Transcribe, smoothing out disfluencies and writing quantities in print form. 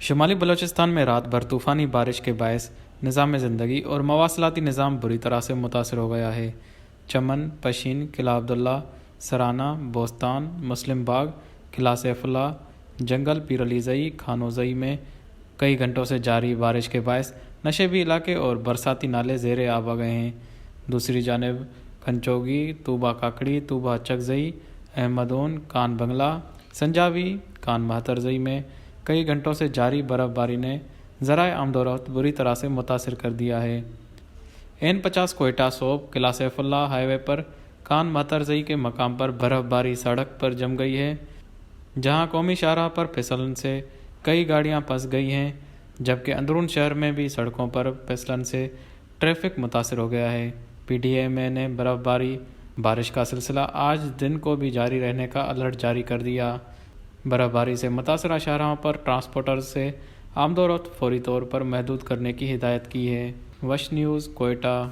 شمالی بلوچستان میں رات بھر طوفانی بارش کے باعث نظام زندگی اور مواصلاتی نظام بری طرح سے متاثر ہو گیا ہے۔ چمن، پشین، قلعہ عبداللہ، سرانہ، بوستان، مسلم باغ، قلعہ سیف اللہ، جنگل پیر علی زئی، کھانو زئی میں کئی گھنٹوں سے جاری بارش کے باعث نشیبی علاقے اور برساتی نالے زیر آب آ گئے ہیں۔ دوسری جانب کنچوگی، طوبہ کاکڑی، طوبہ چک زئی، احمدون، کان بنگلہ، سنجاوی، کان مہتر زئی میں کئی گھنٹوں سے جاری برف باری نے ذرائع آمد و رفت بری طرح سے متاثر کر دیا ہے۔ N50 کوئٹہ سوپ قلعہ سیف اللہ ہائی وے پر کان مہتر زئی کے مقام پر برف باری سڑک پر جم گئی ہے، جہاں قومی شاہراہ پر پھسلن سے کئی گاڑیاں پھنس گئی ہیں، جبکہ اندرون شہر میں بھی سڑکوں پر پھسلن سے ٹریفک متاثر ہو گیا ہے۔ PDMA نے برف بارش کا سلسلہ آج دن کو بھی جاری رہنے کا الرٹ جاری کر دیا۔ برف باری سے متاثرہ شاہراہوں پر ٹرانسپورٹرز سے آمد و رفت فوری طور پر محدود کرنے کی ہدایت کی ہے۔ وش نیوز، کوئٹہ۔